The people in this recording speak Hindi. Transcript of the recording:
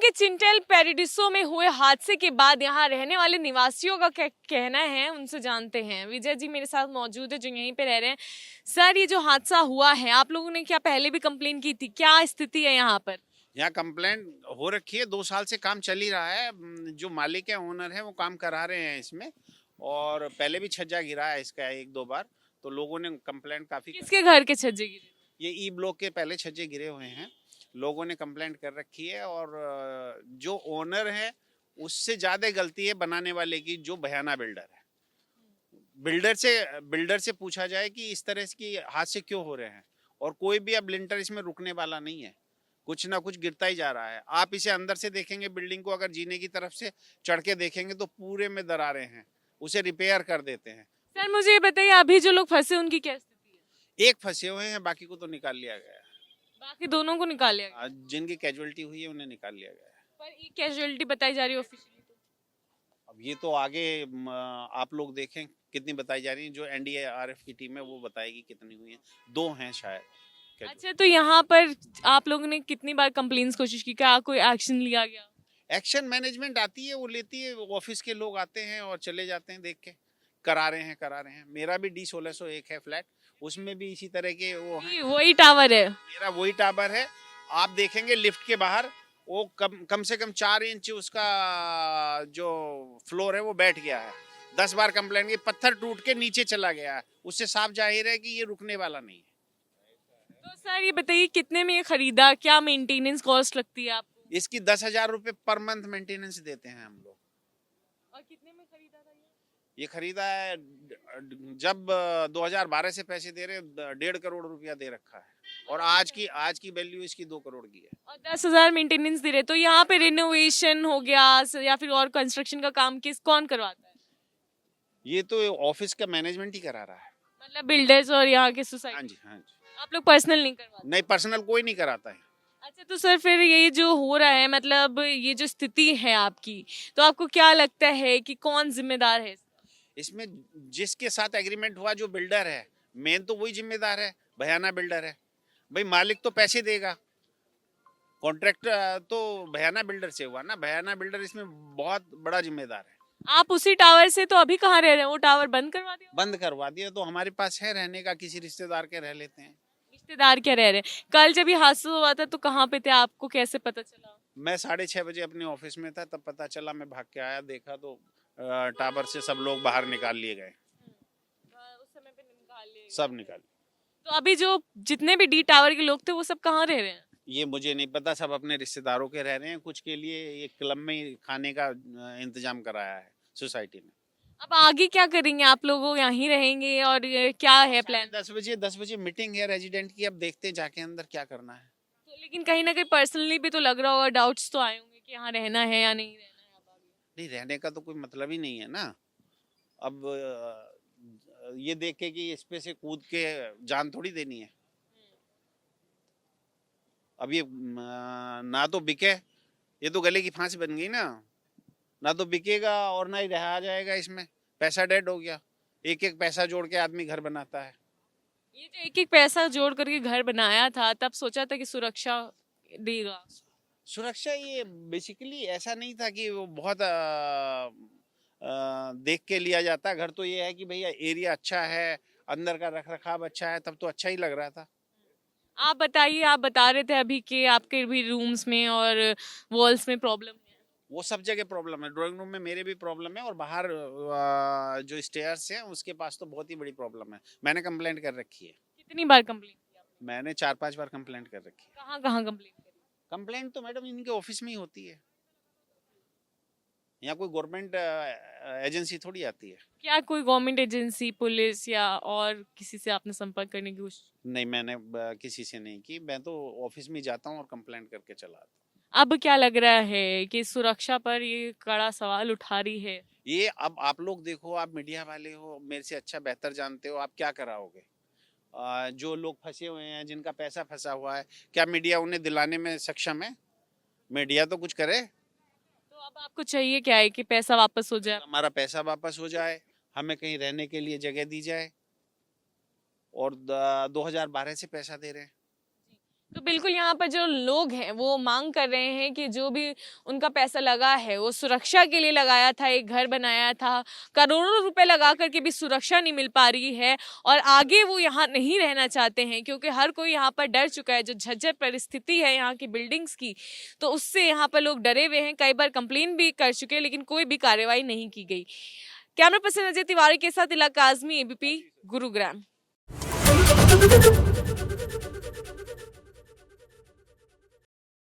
के चिंटल पैराडिसो में हुए हादसे के बाद यहाँ रहने वाले निवासियों का क्या कहना है, उनसे जानते हैं। विजय जी मेरे साथ मौजूद है जो यहीं पे रह रहे हैं। सर, ये जो हादसा हुआ है, आप लोगों ने क्या पहले भी कंप्लेन की थी? क्या स्थिति है यहाँ पर? यहाँ कंप्लेंट हो रखी है, 2 साल से काम चल ही रहा है। जो मालिक है, ओनर है, वो काम करा रहे हैं इसमें। और पहले भी छज्जा गिरा है इसका 1-2 बार, तो लोगों ने कंप्लेंट काफी किसके घर के छज्जे गिरे? ये ई ब्लॉक के पहले छज्जे गिरे हुए हैं, लोगों ने कंप्लेंट कर रखी है। और जो ओनर है उससे ज्यादा गलती है बनाने वाले की, जो भयाना बिल्डर है। बिल्डर से पूछा जाए कि इस तरह की हादसे क्यों हो रहे हैं, और कोई भी अब लिंटर इसमें रुकने वाला नहीं है, कुछ ना कुछ गिरता ही जा रहा है। आप इसे अंदर से देखेंगे, बिल्डिंग को अगर जीने की तरफ से चढ़ के देखेंगे तो पूरे में दरारें हैं, उसे रिपेयर कर देते हैं। सर मुझे ये बताइए, अभी जो लोग फंसे उनकी क्या स्थिति है? एक फंसे हुए हैं, बाकी को तो निकाल लिया गया है। बाकी दोनों को निकाल लिया गया? आज जिनकी कैजुअलिटी हुई है उन्हें निकाल लिया गया है। पर ये कैजुअलिटी बताई जा रही है ऑफिशियली तो। अब ये तो आगे आप लोग देखें कितनी बताई जा रही है। जो एनडीआरएफ की टीम है वो बताएगी कितनी हुई है। 2 हैं शायद। अच्छा, तो यहाँ पर आप लोगों ने कितनी बार कंप्लेंट्स कोशिश की, क्या कोई एक्शन लिया गया? एक्शन मैनेजमेंट आती है, वो लेती है। ऑफिस के लोग आते हैं और चले जाते हैं, देख के करा रहे हैं। मेरा भी D1601 है फ्लैट, उसमें भी इसी तरह के वो हैं। वही टावर है? मेरा वही टावर है। आप देखेंगे लिफ्ट के बाहर वो कम से कम 4 इंच उसका जो फ्लोर है वो बैठ गया है। 10 बार कंप्लेंट की, पत्थर टूट के नीचे चला गया है। उससे साफ जाहिर है कि ये रुकने वाला नहीं है। तो सर ये बताइए, कितने में ये खरीदा, क्या मेंटेनेंस कॉस्ट लगती है आपको? इसकी 10,000 रुपये पर मंथ मेंटेनेंस देते हैं हम लोग। और कितने में खरीदा था ये खरीदा है जब 2012 से पैसे दे रहे, 1.5 करोड़ रुपया दे रखा है। और आज की वैल्यू इसकी 2 करोड़ की है। और 10,000 मेंटेनेंस दे रहे, तो यहाँ पे रिनोवेशन हो गया या फिर और कंस्ट्रक्शन का काम कौन करवाता है? ये तो ऑफिस का मैनेजमेंट ही करा रहा है। मतलब बिल्डर्स और यहाँ के हाँ सोसाइटी? जी, हाँ जी। आप लोग पर्सनल नहीं करवाते? नहीं, पर्सनल कोई नहीं कराता है। अच्छा, तो सर फिर ये जो हो रहा है, मतलब ये जो स्थिति है आपकी, तो आपको क्या लगता है कि कौन जिम्मेदार है? इसमें जिसके साथ एग्रीमेंट हुआ, जो बिल्डर है, मेन तो वही जिम्मेदार है। भयाना बिल्डर है भाई। मालिक तो पैसे देगा, कॉन्ट्रैक्ट तो भयाना बिल्डर से हुआ ना। भयाना बिल्डर इसमें बहुत बड़ा जिम्मेदार है। आप उसी टावर से तो अभी कहाँ रह रहे हैं? वो टावर बंद करवा दिया? बंद करवा दिया तो हमारे पास है रहने का, किसी रिश्तेदार के रह लेते हैं। रिश्तेदार क्या रह रहे हैं? कल जब ये हादसा हुआ था तो कहाँ पे थे, आपको कैसे पता चला? मैं 6:30 बजे अपने ऑफिस में था, तब पता चला। मैं भाग के आया, देखा तो टावर से सब लोग बाहर निकाल लिए गए। उस समय पे निकाल लिए? सब निकाल। तो अभी जो जितने भी डी टावर के लोग थे वो सब कहाँ रह रहे हैं? ये मुझे नहीं पता, सब अपने रिश्तेदारों के रह रहे हैं। कुछ के लिए ये क्लब में ही खाने का इंतजाम कराया है सोसाइटी ने। अब आगे क्या करेंगे आप लोग? यहीं रहेंगे और ये क्या है प्लान? 10 बजे मीटिंग है रेजिडेंट की। अब देखते हैं जाके अंदर क्या करना है। तो लेकिन कहीं ना कहीं पर्सनली भी तो लग रहा होगा, डाउट्स तो आए होंगे कि यहाँ रहना है या नहीं रहना है अब आगे। नहीं, रहने का तो कोई मतलब ही नहीं है ना। अब ये देख के कि इस पे से कूद के जान थोड़ी देनी है। अब ये ना तो बिके, ये तो गले की फांसी बन गई ना। ना तो बिकेगा और ना ही रहा जाएगा इसमें। पैसा डेड हो गया। एक एक पैसा जोड़ के आदमी घर बनाता है। ये जो एक एक पैसा जोड़ करके घर बनाया था, तब सोचा था कि सुरक्षा देगा? सुरक्षा ये बेसिकली ऐसा नहीं था कि वो बहुत देख के लिया जाता घर। तो ये है कि भैया एरिया अच्छा है, अंदर का रख रखाव अच्छा है, तब तो अच्छा ही लग रहा था। आप बताइए, आप बता रहे थे अभी कि आपके भी रूम्स में और वॉल्स में प्रॉब्लम है। वो सब जगह प्रॉब्लम है। ड्राइंग रूम में मेरे भी प्रॉब्लम है, और बाहर जो स्टेयर्स हैं उसके पास तो बहुत ही बड़ी प्रॉब्लम है। मैंने कंप्लेंट कर रखी है। कितनी बार कंप्लेंट की आपने? मैंने 4-5 बार कंप्लेंट कर रखी है। कहाँ कहाँ कंप्लेंट करी? कंप्लेंट तो मैडम इनके ऑफिस में ही होती है। यहाँ कोई गवर्नमेंट एजेंसी थोड़ी आती है। क्या कोई गवर्नमेंट एजेंसी, पुलिस या और किसी से आपने संपर्क करने की कोशिश? नहीं, मैंने किसी से नहीं की। मैं तो ऑफिस में जाता हूँ और कंप्लेंट करके चला आता हूँ। अब क्या लग रहा है कि सुरक्षा पर ये कड़ा सवाल उठा रही है? ये अब आप लोग देखो, आप मीडिया वाले हो, मेरे से अच्छा बेहतर जानते हो। आप क्या कराओगे? जो लोग फंसे हुए हैं, जिनका पैसा फंसा हुआ है, क्या मीडिया उन्हें दिलाने में सक्षम है? मीडिया तो कुछ करे। तो अब आपको चाहिए क्या है? कि पैसा वापस हो जाए? हमारा पैसा वापस हो जाए, हमें कहीं रहने के लिए जगह दी जाए। और 2012 से पैसा दे रहे हैं। तो बिल्कुल यहाँ पर जो लोग हैं वो मांग कर रहे हैं कि जो भी उनका पैसा लगा है वो सुरक्षा के लिए लगाया था, एक घर बनाया था, करोड़ों रुपए लगा करके भी सुरक्षा नहीं मिल पा रही है और आगे वो यहाँ नहीं रहना चाहते हैं क्योंकि हर कोई यहाँ पर डर चुका है। जो झज्जर परिस्थिति है यहाँ की बिल्डिंग्स की, तो उससे यहाँ पर लोग डरे हुए हैं। कई बार कंप्लेन भी कर चुके हैं लेकिन कोई भी कार्रवाई नहीं की गई। कैमरा पर्सन अजय तिवारी के साथ इलाका आजमी, एबीपी गुरुग्राम।